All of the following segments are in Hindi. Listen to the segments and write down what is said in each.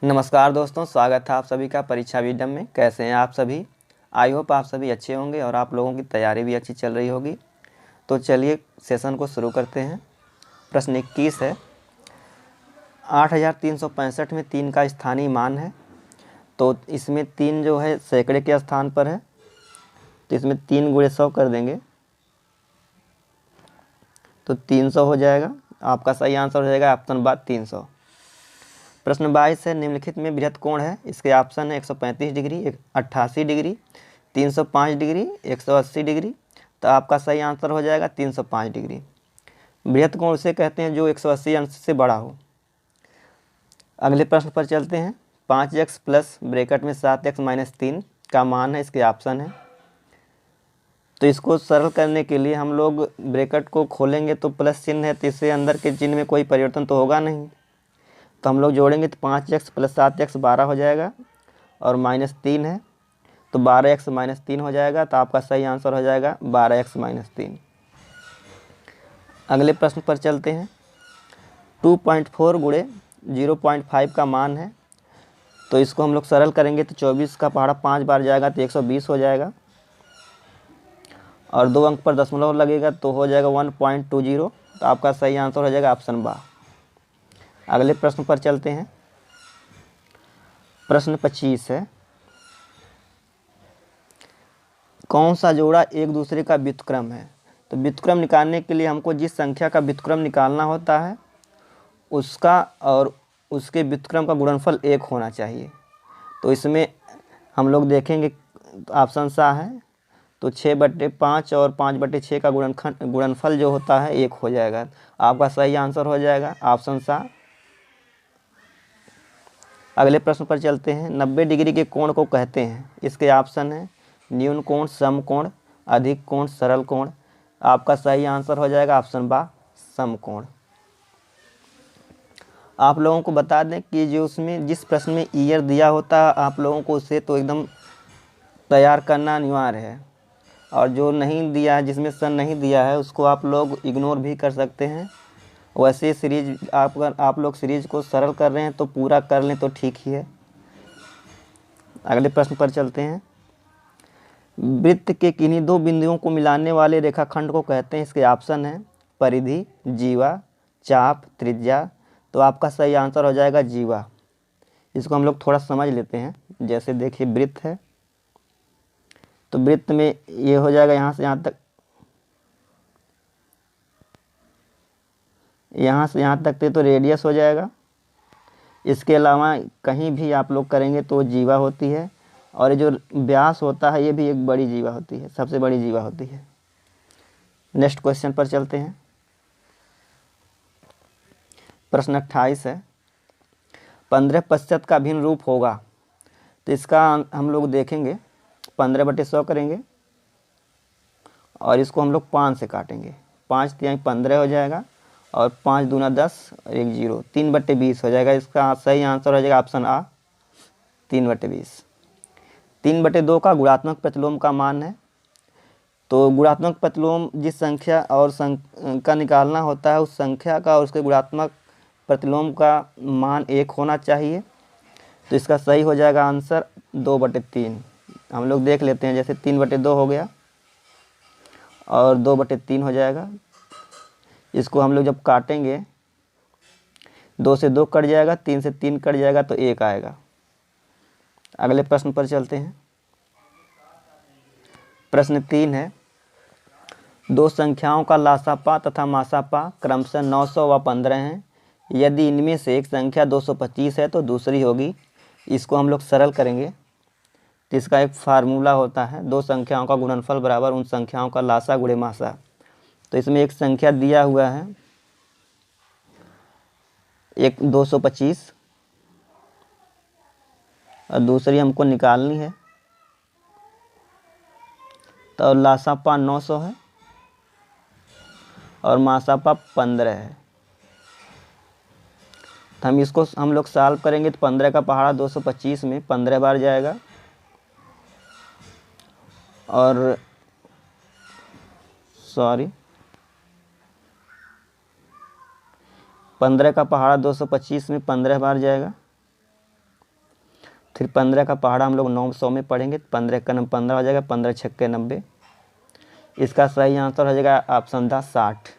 नमस्कार दोस्तों, स्वागत है आप सभी का परीक्षा विडम में। कैसे हैं आप सभी? आई होप आप सभी अच्छे होंगे और आप लोगों की तैयारी भी अच्छी चल रही होगी। तो चलिए सेशन को शुरू करते हैं। प्रश्न 21 है, 8365 में 3 का स्थानीय मान है। तो इसमें 3 जो है सैकड़े के स्थान पर है, तो इसमें 3 गुणे 100 कर देंगे तो 300 हो जाएगा। आपका सही आंसर हो जाएगा ऑप्शन बा 300। प्रश्न 22 है, निम्नलिखित में बृहत कोण है। इसके ऑप्शन है 135 डिग्री, 88 डिग्री, 305 डिग्री, 180 डिग्री। तो आपका सही आंसर हो जाएगा 305 डिग्री। बृहत कोण उसे कहते हैं जो 180 अंश से बड़ा हो। अगले प्रश्न पर चलते हैं। 5x प्लस ब्रैकेट में 7x माइनस 3 का मान है। इसके ऑप्शन है, तो इसको सरल करने के लिए हम लोग ब्रैकेट को खोलेंगे तो प्लस चिन्ह है, तो इससे अंदर के चिन्ह में कोई परिवर्तन तो होगा नहीं। तो हम लोग जोड़ेंगे तो 5x प्लस 7x 12 हो जाएगा और माइनस 3 है तो 12x माइनस 3 हो जाएगा। तो आपका सही आंसर हो जाएगा 12x माइनस 3। अगले प्रश्न पर चलते हैं। 2.4 गुणे 0.5 का मान है। तो इसको हम लोग सरल करेंगे तो 24 का पहाड़ा 5 बार जाएगा तो 120 हो जाएगा और 2 अंक पर दशमलव लगेगा तो हो जाएगा 1.20। तो आपका सही आंसर हो जाएगा ऑप्शन बा। अगले प्रश्न पर चलते हैं। प्रश्न 25 है, कौन सा जोड़ा एक दूसरे का व्युत्क्रम है। तो व्युत्क्रम निकालने के लिए हमको जिस संख्या का व्युत्क्रम निकालना होता है उसका और उसके व्युत्क्रम का गुणनफल 1 होना चाहिए। तो इसमें हम लोग देखेंगे ऑप्शन सा है, तो 6/5 और 5/6 का गुणनफल जो होता है 1 हो जाएगा। आपका सही आंसर हो जाएगा ऑप्शन सा। अगले प्रश्न पर चलते हैं। 90 डिग्री के कोण को कहते हैं। इसके ऑप्शन है न्यून कोण, समकोण, अधिक कोण, सरल कोण। आपका सही आंसर हो जाएगा ऑप्शन बा समकोण। आप लोगों को बता दें कि जो उसमें जिस प्रश्न में ईयर दिया होता है आप लोगों को उसे तो एकदम तैयार करना अनिवार्य है, और जो नहीं दिया है, जिसमें सन नहीं दिया है, उसको आप लोग इग्नोर भी कर सकते हैं। वैसे सीरीज आप लोग सीरीज को सरल कर रहे हैं तो पूरा कर लें तो ठीक ही है। अगले प्रश्न पर चलते हैं। वृत्त के किन्हीं दो बिंदुओं को मिलाने वाले रेखाखंड को कहते हैं। इसके ऑप्शन है परिधि, जीवा, चाप, त्रिज्या। तो आपका सही आंसर हो जाएगा जीवा। इसको हम लोग थोड़ा समझ लेते हैं। जैसे देखिए वृत्त है, तो वृत्त में ये हो जाएगा यहाँ से यहाँ तक, यहाँ से यहाँ तक तो रेडियस हो जाएगा। इसके अलावा कहीं भी आप लोग करेंगे तो जीवा होती है, और ये जो व्यास होता है ये भी एक बड़ी जीवा होती है, सबसे बड़ी जीवा होती है। नेक्स्ट क्वेश्चन पर चलते हैं। प्रश्न 28 है, 15% का भिन्न रूप होगा। तो इसका हम लोग देखेंगे 15/100 करेंगे और इसको हम लोग 5 से काटेंगे। 5 तिहाई 15 हो जाएगा और 5 दूना 10 और 1 0, 3/20 हो जाएगा। इसका सही आंसर हो जाएगा ऑप्शन आ 3/20। 3/2 का गुणात्मक प्रतिलोम का मान है। तो गुणात्मक प्रतिलोम जिस संख्या और का निकालना होता है उस संख्या का और उसके गुणात्मक प्रतिलोम का मान 1 होना चाहिए। तो इसका सही हो जाएगा आंसर 2/3। हम लोग देख लेते हैं, जैसे 3/2 हो गया और 2/3 हो जाएगा। इसको हम लोग जब काटेंगे 2 से 2 कट जाएगा, 3 से 3 कट जाएगा तो 1 आएगा। अगले प्रश्न पर चलते हैं। प्रश्न 3 है, दो संख्याओं का लासापा तथा मासापा क्रमशः 900 व 15 हैं। यदि इनमें से एक संख्या 225 है तो दूसरी होगी। इसको हम लोग सरल करेंगे तो इसका एक फार्मूला होता है, दो संख्याओं का गुणनफल बराबर उन संख्याओं का लासा गुणे मासा। तो इसमें एक संख्या दिया हुआ है, एक 225 और दूसरी हमको निकालनी है। तो लासापा 900 है और मासापा 15 है। तो हम लोग सॉल्व करेंगे तो 15 का पहाड़ा 225 में 15 बार जाएगा और 15 का पहाड़ा 225 में 15 बार जाएगा फिर 15 का पहाड़ा हम लोग 900 में पढ़ेंगे, 15 का 15 हो जाएगा, 15 छक्के 90। इसका सही आंसर हो जाएगा ऑप्शन द 60।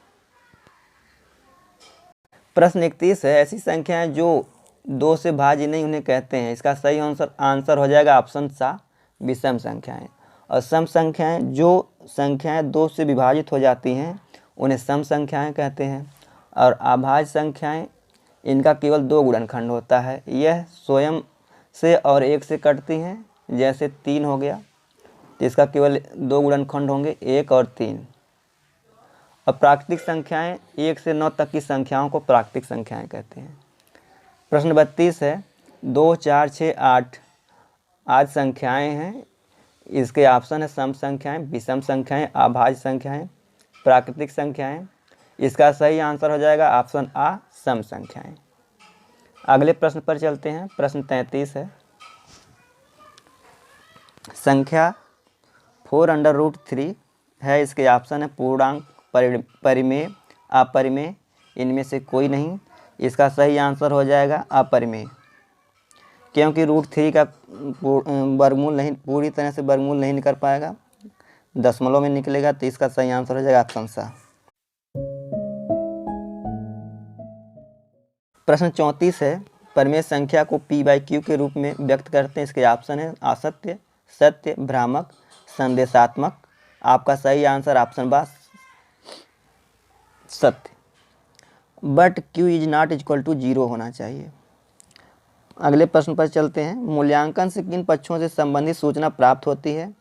प्रश्न 31 है, ऐसी संख्याएं जो 2 से भाज्य नहीं उन्हें कहते हैं। इसका सही आंसर हो जाएगा ऑप्शन सा विषम संख्याएं। और सम संख्याएं, जो संख्याएं 2 से विभाजित हो जाती हैं उन्हें सम संख्याएं कहते हैं। और अभाज्य संख्याएं, इनका केवल 2 गुणनखंड होता है, यह स्वयं से और 1 से कटती हैं। जैसे 3 हो गया तो इसका केवल 2 गुणनखंड होंगे, 1 और 3। और प्राकृतिक संख्याएं 1 से 9 तक की संख्याओं को प्राकृतिक संख्याएं कहते हैं। प्रश्न 32 है, 2, 4, 6, 8 आज संख्याएं हैं। इसके ऑप्शन है सम संख्याएं, विषम संख्याएं, अभाज्य संख्याएं, प्राकृतिक संख्याएं। इसका सही आंसर हो जाएगा ऑप्शन आ सम संख्याएं। अगले प्रश्न पर चलते हैं। प्रश्न 33 है, संख्या 4√3 है। इसके ऑप्शन है पूर्णांक, परिमेय, अपरिमेय, इनमें से कोई नहीं। इसका सही आंसर हो जाएगा अपरिमेय, क्योंकि √3 का वर्गमूल नहीं, पूरी तरह से वर्गमूल नहीं निकल पाएगा, दशमलव में निकलेगा। तो इसका सही आंसर हो जाएगा ऑप्शन सा। प्रश्न 34 है, परिमेय संख्या को p/q के रूप में व्यक्त करते हैं। इसके ऑप्शन है असत्य, सत्य, भ्रामक, संदेशात्मक। आपका सही आंसर ऑप्शन बा सत्य। But q is not equal to 0 होना चाहिए। अगले प्रश्न पर चलते हैं। मूल्यांकन से किन पक्षों से संबंधित सूचना प्राप्त होती है।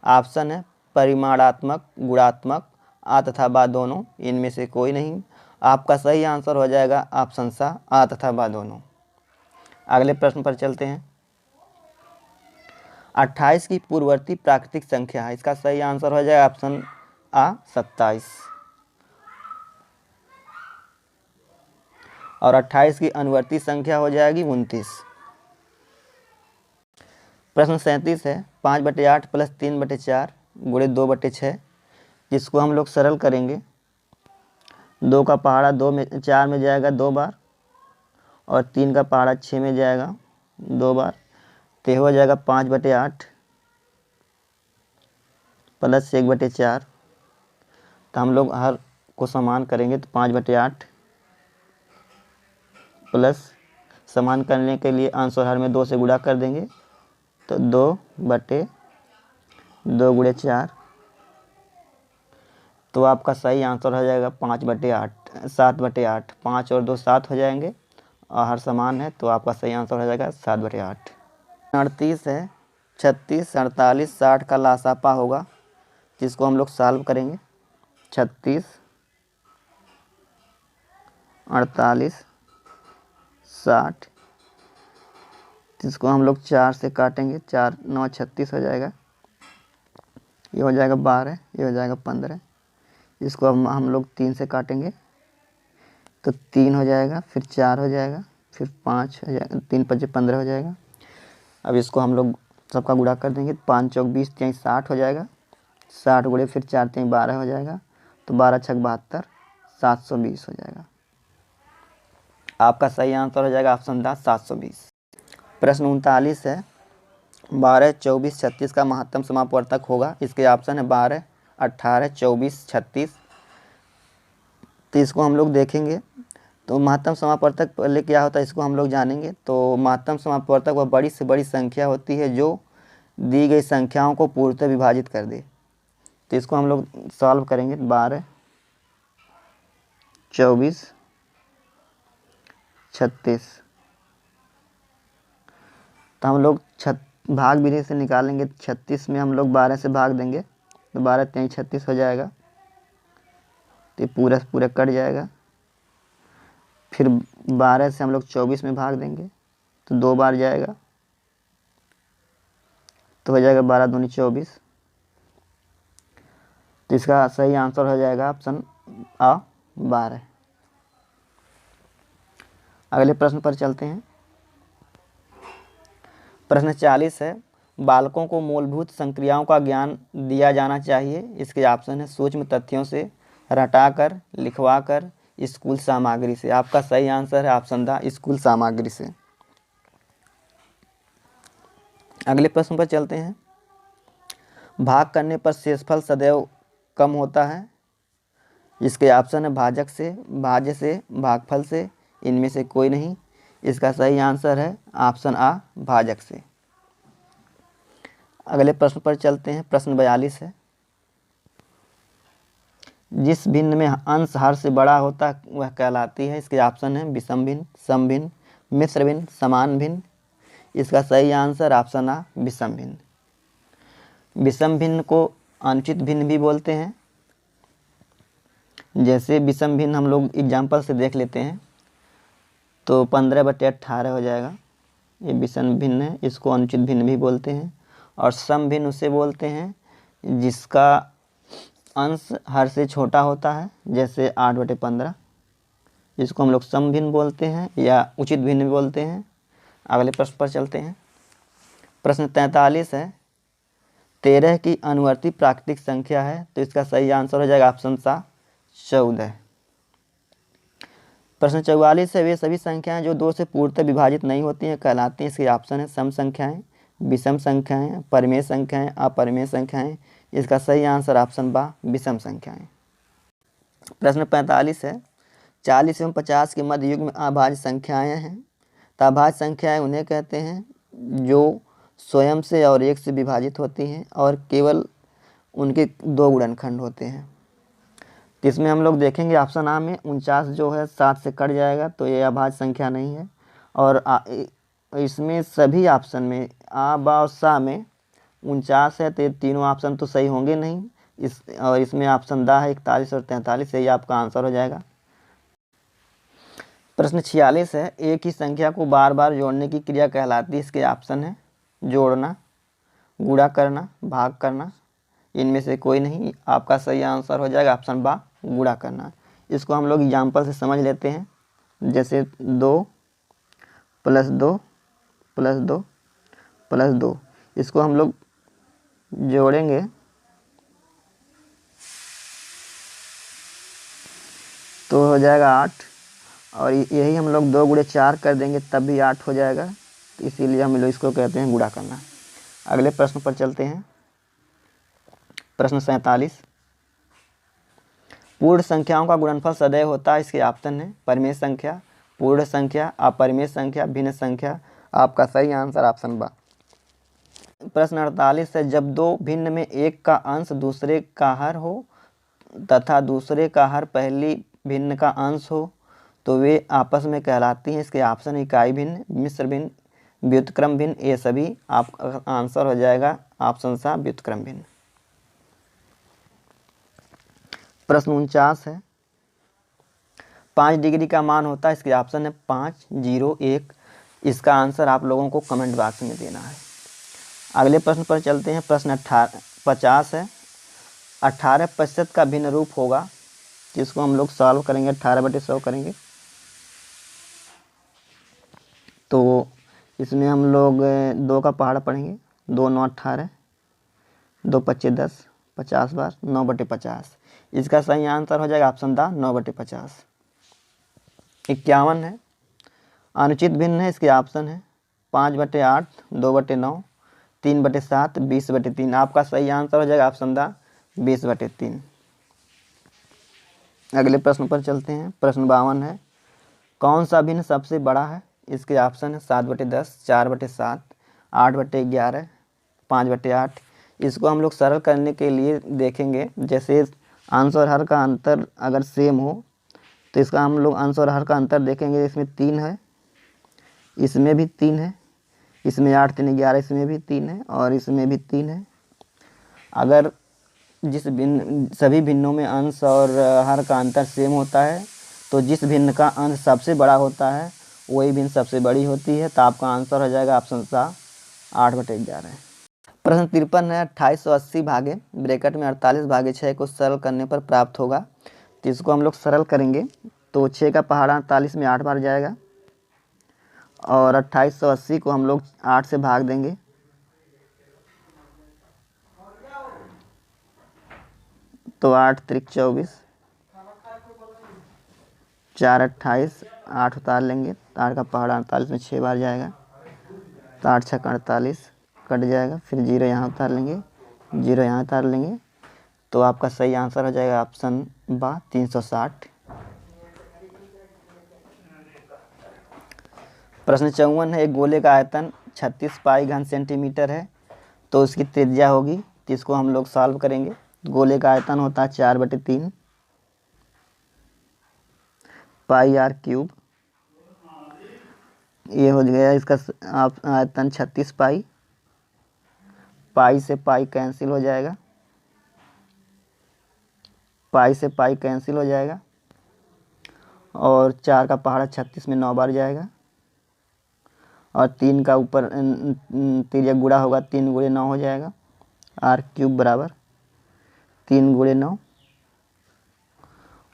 ऑप्शन है परिमाणात्मक, गुणात्मक, आ तथा बा दोनों, इनमें से कोई नहीं। आपका सही आंसर हो जाएगा ऑप्शन सा आ तथा बा दोनों। अगले प्रश्न पर चलते हैं। 28 की पूर्ववर्ती प्राकृतिक संख्या है। इसका सही आंसर हो जाएगा ऑप्शन आ 27। और 28 की अनुवर्ती संख्या हो जाएगी 29। प्रश्न 37 है, 5/8 + 3/4 गुणे 2/6, जिसको हम लोग सरल करेंगे। 2 का पहाड़ा 4 में जाएगा 2 बार, और 3 का पहाड़ा 6 में जाएगा 2 बार। तो हो जाएगा 5/8 + 1/4। तो हम लोग हर को समान करेंगे, तो 5/8 प्लस समान करने के लिए अंश और हर में 2 से गुणा कर देंगे, तो 2/2 गुणे 4। तो आपका सही आंसर हो जाएगा 7/8। 5 और 2 7 हो जाएंगे, और हर समान है, तो आपका सही आंसर हो जाएगा 7/8। 38 है, 36, 48, 60 का लासापा होगा, जिसको हम लोग सॉल्व करेंगे। 36, 48, 60, जिसको हम लोग 4 से काटेंगे। 4 9 36 हो जाएगा। ये हो जाएगा 12, ये हो जाएगा 15। इसको हम लोग 3 से काटेंगे, तो 3 हो जाएगा, फिर 4 हो जाएगा, फिर 5 हो जाएगा, 3 5 15 हो जाएगा। अब इसको हम लोग सबका गुणा कर देंगे। 5 चौक 20, 3 60 हो जाएगा। 60 गुणे फिर 4 3 12 हो जाएगा, तो 12 6 72, 720 हो जाएगा। आपका सही आंसर हो जाएगा ऑप्शन द 720। प्रश्न 39 है, 12, 24, 36 का महत्तम समापवर्तक होगा। इसके ऑप्शन है 12, 18, 24, 36। तो इसको हम लोग देखेंगे। तो महत्तम समापवर्तक पहले क्या होता है, इसको हम लोग जानेंगे। तो महत्तम समापवर्तक वह बड़ी से बड़ी संख्या होती है जो दी गई संख्याओं को पूर्णतः विभाजित कर दे। तो इसको हम लोग सॉल्व करेंगे। 12, 24, 36। तो हम लोग भाग विधि से निकालेंगे। 36 में हम लोग 12 से भाग देंगे, तो 12 3 36 हो जाएगा। तो पूरा कट जाएगा। फिर 12 से हम लोग 24 में भाग देंगे, तो 2 बार जाएगा, तो हो जाएगा 12 दूनी 24। तो इसका सही आंसर हो जाएगा ऑप्शन आ 12। अगले प्रश्न पर चलते हैं। प्रश्न 40 है, बालकों को मूलभूत संक्रियाओं का ज्ञान दिया जाना चाहिए। इसके ऑप्शन है सूक्ष्म तथ्यों से, रटाकर, लिखवाकर, स्कूल सामग्री से। आपका सही आंसर है ऑप्शन द स्कूल सामग्री से। अगले प्रश्न पर चलते हैं। भाग करने पर शेषफल सदैव कम होता है। इसके ऑप्शन है भाजक से, भाज्य से, भागफल से, इनमें से कोई नहीं। इसका सही आंसर है ऑप्शन आ, भाजक से। अगले प्रश्न पर चलते हैं। प्रश्न 42 है। जिस भिन्न में अंश हर से बड़ा होता है वह कहलाती है। इसके ऑप्शन है विषम भिन्न, सम भिन्न, मिश्र भिन्न, समान भिन्न। इसका सही आंसर ऑप्शन आ, विषम भिन्न। विषम भिन्न को अनुचित भिन्न भी बोलते हैं। जैसे विषम भिन्न हम लोग एग्जाम्पल से देख लेते हैं तो 15/18 हो जाएगा। ये विषम भिन्न है, इसको अनुचित भिन्न भी बोलते हैं। और सम भिन्न उसे बोलते हैं जिसका अंश हर से छोटा होता है, जैसे 8/15। इसको हम लोग सम भिन्न बोलते हैं या उचित भिन्न भी बोलते हैं। अगले प्रश्न पर चलते हैं। प्रश्न 43 है। 13 की अनुवर्ती प्राकृतिक संख्या है, तो इसका सही आंसर हो जाएगा ऑप्शन सा, 14। प्रश्न 44 है। वे सभी संख्याएं जो 2 से पूर्णतः विभाजित नहीं होती हैं कहलाती हैं। इसके ऑप्शन है सम संख्याएं, विषम संख्याएं, परिमेय संख्याएं, अपरिमेय संख्याएं। इसका सही आंसर ऑप्शन बा, विषम संख्याएं। प्रश्न 45 है। 40 एवं 50 के मध्य युग में अभाज्य संख्याएं हैं। तो अभाज्य संख्याएं उन्हें कहते हैं जो स्वयं से और 1 से विभाजित होती हैं और केवल उनके 2 गुणनखंड होते हैं। तो इसमें हम लोग देखेंगे ऑप्शन आ में 49 जो है 7 से कट जाएगा, तो ये अभाज्य संख्या नहीं है। और इसमें सभी ऑप्शन में आ, बा और सा में 49 है, तो ये तीनों ऑप्शन तो सही होंगे नहीं। इसमें ऑप्शन दा है 41 और 43, यही आपका आंसर हो जाएगा। प्रश्न 46 है। एक ही संख्या को बार बार जोड़ने की क्रिया कहलाती है। इसके ऑप्शन है जोड़ना, गुणा करना, भाग करना। इनमें से कोई नहीं। आपका सही आंसर हो जाएगा ऑप्शन बा, गुणा करना। इसको हम लोग एग्जाम्पल से समझ लेते हैं। जैसे 2 + 2 + 2 + 2, इसको हम लोग जोड़ेंगे तो हो जाएगा 8। और यही हम लोग 2 × 4 कर देंगे तब भी 8 हो जाएगा। तो इसीलिए हम लोग इसको कहते हैं गुणा करना। अगले प्रश्न पर चलते हैं। प्रश्न 47। पूर्ण संख्याओं का गुणनफल सदैव होता है। इसके ऑप्शन है परिमेय संख्या, पूर्ण संख्या, अपरिमेय संख्या, भिन्न संख्या। आपका सही आंसर ऑप्शन बा। प्रश्न 48 है। जब 2 भिन्न में एक का अंश दूसरे का हर हो तथा दूसरे का हर पहली भिन्न का अंश हो तो वे आपस में कहलाती हैं। इसके ऑप्शन इकाई भिन्न, मिश्र भिन्न, व्युत्क्रम भिन्न। ये सभी आपका आंसर हो जाएगा ऑप्शन सा, व्युत्क्रम भिन्न। प्रश्न 49 है। 5 डिग्री का मान होता है। इसके ऑप्शन है 5, 0, 1। इसका आंसर आप लोगों को कमेंट बॉक्स में देना है। अगले प्रश्न पर चलते हैं। प्रश्न 50 है। 18% का भिन्न रूप होगा, जिसको हम लोग सॉल्व करेंगे, 18/100 करेंगे। तो इसमें हम लोग 2 का पहाड़ा पढ़ेंगे। 2 × 9 = 18, 2 × 25 = 10, 50 बार 9/50। इसका सही आंसर हो जाएगा ऑप्शन दा, 9/50। 51 है। अनुचित भिन्न है। इसके ऑप्शन है 5/8, 2/9, 3/7, 20/3। आपका सही आंसर हो जाएगा ऑप्शन दा, 20/3। अगले प्रश्न पर चलते हैं। प्रश्न 52 है। कौन सा भिन्न सबसे बड़ा है? इसके ऑप्शन है 7/10, 4/7, 8/11, 5/8। इसको हम लोग सरल करने के लिए देखेंगे। जैसे अंश और हर का अंतर अगर सेम हो तो इसका हम लोग अंश और हर का अंतर देखेंगे। इसमें 3 है, इसमें भी 3 है, इसमें 8 × 3 = 11, इसमें भी 3 है और इसमें भी 3 है। अगर सभी भिन्नों में अंश और हर का अंतर सेम होता है तो जिस भिन्न का अंश सबसे बड़ा होता है वही भिन्न सबसे बड़ी होती है। तो आपका आंसर हो जाएगा ऑप्शन सा, 8/11। प्रश्न 53 है। 2880 भागे ब्रैकेट में 48/6 को सरल करने पर प्राप्त होगा। तो इसको हम लोग सरल करेंगे तो 6 का पहाड़ा 48 में 8 बार जाएगा और 2880 को हम लोग 8 से भाग देंगे तो 8 × 3 = 24, 4 × 28, 8 उतार लेंगे। 8 का पहाड़ा 48 में 6 बार जाएगा तो 8 × 6 = 48, कट जाएगा, फिर 0 यहाँ उतार लेंगे, 0 यहाँ उतार लेंगे, तो आपका सही आंसर हो जाएगा ऑप्शन बा 360। प्रश्न 54 है, एक गोले का आयतन 36 पाई घन सेंटीमीटर है, तो उसकी त्रिज्या होगी, तो इसको हम लोग सॉल्व करेंगे। गोले का आयतन होता है 4/3 पाई आर क्यूब, ये हो गया इसका आयतन 36 पाई, पाई से पाई कैंसिल हो जाएगा, पाई से पाई कैंसिल हो जाएगा, और 4 का पहाड़ा 36 में 9 बार जाएगा, और 3 का ऊपर त्रिज्या गुणा होगा, 3 गुणे 9 हो जाएगा, आर क्यूब बराबर 3 गुणे 9,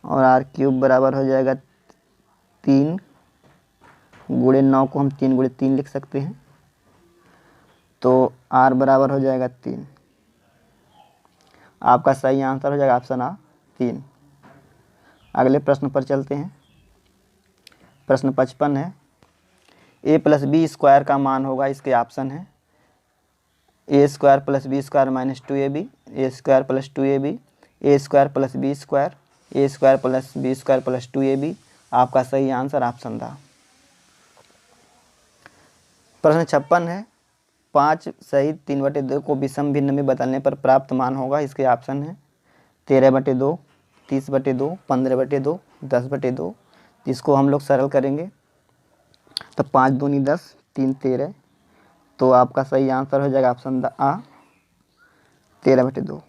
और आर क्यूब बराबर हो जाएगा 3 गुणे 9 को हम 3 गुणे 3 लिख सकते हैं, तो आर बराबर हो जाएगा 3। आपका सही आंसर हो जाएगा ऑप्शन आ 3। अगले प्रश्न पर चलते हैं। प्रश्न 55 है, a + b² का मान होगा, इसके ऑप्शन है a² + b² - 2ab, a² + 2ab, a² + b², a² + b² + 2ab। आपका सही आंसर ऑप्शन दा। प्रश्न 56 है, 5 सहित 3/2 को विषम भिन्न में बदलने पर प्राप्त मान होगा, इसके ऑप्शन है 13/2, 30/2, 15/2, 10/2। इसको हम लोग सरल करेंगे, तो 5 दूनी 10, 3 13, तो आपका सही आंसर हो जाएगा ऑप्शन आ 13/2।